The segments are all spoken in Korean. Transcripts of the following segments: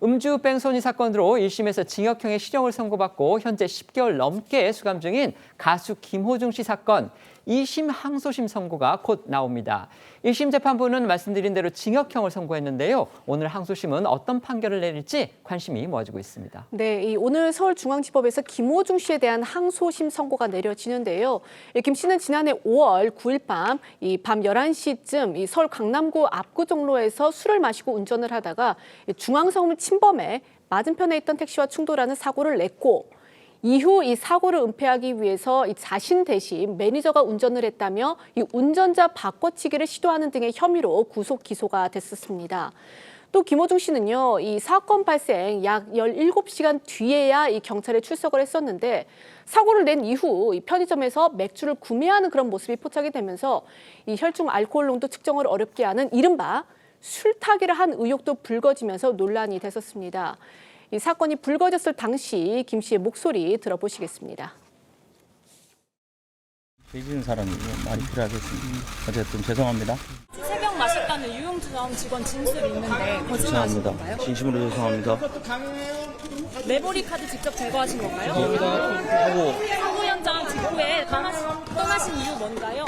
음주 뺑소니 사건으로 1심에서 징역형의 실형을 선고받고 현재 10개월 넘게 수감 중인 가수 김호중 씨 사건 2심 항소심 선고가 곧 나옵니다. 1심 재판부는 말씀드린 대로 징역형을 선고했는데요. 오늘 항소심은 어떤 판결을 내릴지 관심이 모아지고 있습니다. 네, 오늘 서울중앙지법에서 김호중 씨에 대한 항소심 선고가 내려지는데요. 김 씨는 지난해 5월 9일 밤 11시쯤 서울 강남구 압구정로에서 술을 마시고 운전을 하다가 중앙선을 침범해 맞은편에 있던 택시와 충돌하는 사고를 냈고 이후 이 사고를 은폐하기 위해서 자신 대신 매니저가 운전을 했다며 이 운전자 바꿔치기를 시도하는 등의 혐의로 구속 기소가 됐었습니다. 또 김호중 씨는요, 이 사건 발생 약 17시간 뒤에야 이 경찰에 출석을 했었는데 사고를 낸 이후 이 편의점에서 맥주를 구매하는 그런 모습이 포착이 되면서 이 혈중 알코올 농도 측정을 어렵게 하는 이른바 술타기를 한 의혹도 불거지면서 논란이 됐었습니다. 이 사건이 불거졌을 당시 김 씨의 목소리 들어보시겠습니다. 죄지은 사람이 말이 필요하겠습니다. 어쨌든 죄송합니다. 새벽 마셨다는 유용주점 직원 진술이 있는데 거짓말하신 건가요? 진심으로 죄송합니다. 메모리 카드 직접 제거하신 건가요? 하고 사고 현장 직후에 떠나신 이유 뭔가요?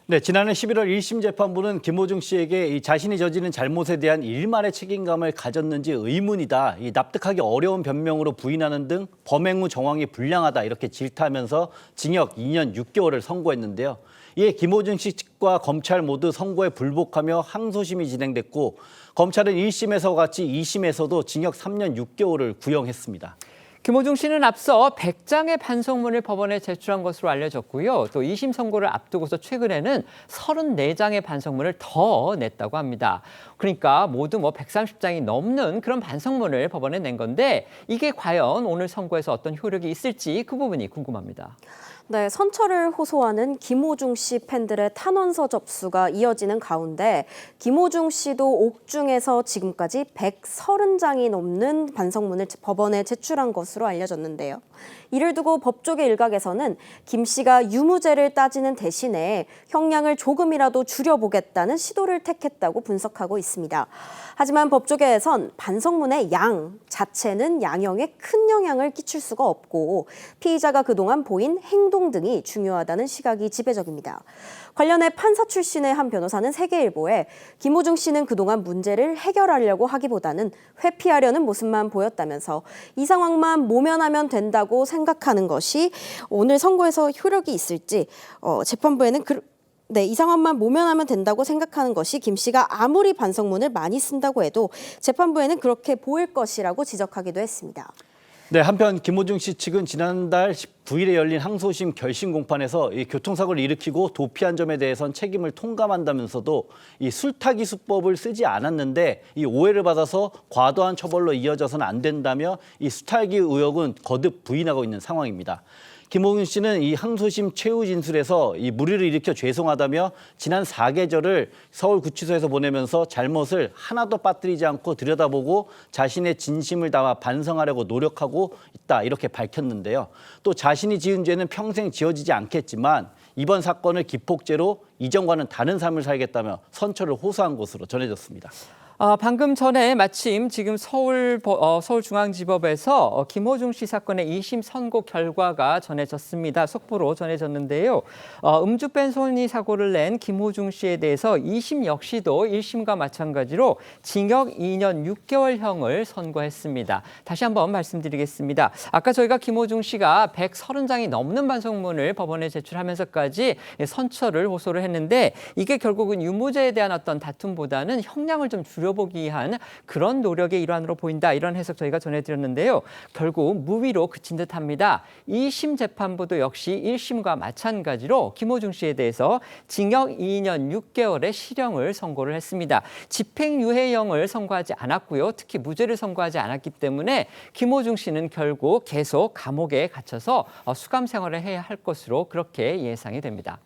네, 지난해 11월 1심 재판부는 김호중 씨에게 이 자신이 저지른 잘못에 대한 일말의 책임감을 가졌는지 의문이다, 납득하기 어려운 변명으로 부인하는 등 범행 후 정황이 불량하다 이렇게 질타하면서 징역 2년 6개월을 선고했는데요. 이에 김호중 씨 측과 검찰 모두 선고에 불복하며 항소심이 진행됐고 검찰은 1심에서 같이 2심에서도 징역 3년 6개월을 구형했습니다. 김호중 씨는 앞서 100장의 반성문을 법원에 제출한 것으로 알려졌고요. 또 2심 선고를 앞두고서 최근에는 34장의 반성문을 더 냈다고 합니다. 그러니까 모두 130장이 넘는 그런 반성문을 법원에 낸 건데 이게 과연 오늘 선고에서 어떤 효력이 있을지 그 부분이 궁금합니다. 네, 선처를 호소하는 김호중 씨 팬들의 탄원서 접수가 이어지는 가운데 김호중 씨도 옥중에서 지금까지 130장이 넘는 반성문을 법원에 제출한 것으로 알려졌는데요. 이를 두고 법조계 일각에서는 김 씨가 유무죄를 따지는 대신에 형량을 조금이라도 줄여보겠다는 시도를 택했다고 분석하고 있습니다. 하지만 법조계에선 반성문의 양 자체는 양형에 큰 영향을 끼칠 수가 없고 피의자가 그동안 보인 행동 등이 중요하다는 시각이 지배적입니다. 관련해 판사 출신의 한 변호사는 세계일보에 김호중 씨는 그동안 문제를 해결하려고 하기보다는 회피하려는 모습만 보였다면서 이 상황만 모면하면 된다고 생각하는 것이 오늘 선고에서 효력이 있을지 재판부에는 이 상황만 모면하면 된다고 생각하는 것이 김 씨가 아무리 반성문을 많이 쓴다고 해도 재판부에는 그렇게 보일 것이라고 지적하기도 했습니다. 네, 한편 김호중 씨 측은 지난달 19일에 열린 항소심 결심 공판에서 이 교통사고를 일으키고 도피한 점에 대해선 책임을 통감한다면서도 이 술타기 수법을 쓰지 않았는데 이 오해를 받아서 과도한 처벌로 이어져서는 안 된다며 이 술타기 의혹은 거듭 부인하고 있는 상황입니다. 김호중 씨는 이 항소심 최후 진술에서 이 무리를 일으켜 죄송하다며 지난 사계절을 서울구치소에서 보내면서 잘못을 하나도 빠뜨리지 않고 들여다보고 자신의 진심을 담아 반성하려고 노력하고 있다 이렇게 밝혔는데요. 또 자신이 지은 죄는 평생 지워지지 않겠지만 이번 사건을 기폭제로 이전과는 다른 삶을 살겠다며 선처를 호소한 것으로 전해졌습니다. 방금 전에 마침 지금 서울중앙지법에서 김호중 씨 사건의 2심 선고 결과가 전해졌습니다. 속보로 전해졌는데요. 음주 뺑소니 사고를 낸 김호중 씨에 대해서 2심 역시도 1심과 마찬가지로 징역 2년 6개월형을 선고했습니다. 다시 한번 말씀드리겠습니다. 아까 저희가 김호중 씨가 130장이 넘는 반성문을 법원에 제출하면서까지 선처를 호소를 했는데 이게 결국은 유무죄에 대한 어떤 다툼보다는 형량을 좀 줄여보기 위한 그런 노력의 일환으로 보인다. 이런 해석 저희가 전해드렸는데요. 결국 무위로 그친 듯합니다. 2심 재판부도 역시 1심과 마찬가지로 김호중 씨에 대해서 징역 2년 6개월의 실형을 선고를 했습니다. 집행유예형을 선고하지 않았고요. 특히 무죄를 선고하지 않았기 때문에 김호중 씨는 결국 계속 감옥에 갇혀서 수감 생활을 해야 할 것으로 그렇게 예상이 됩니다.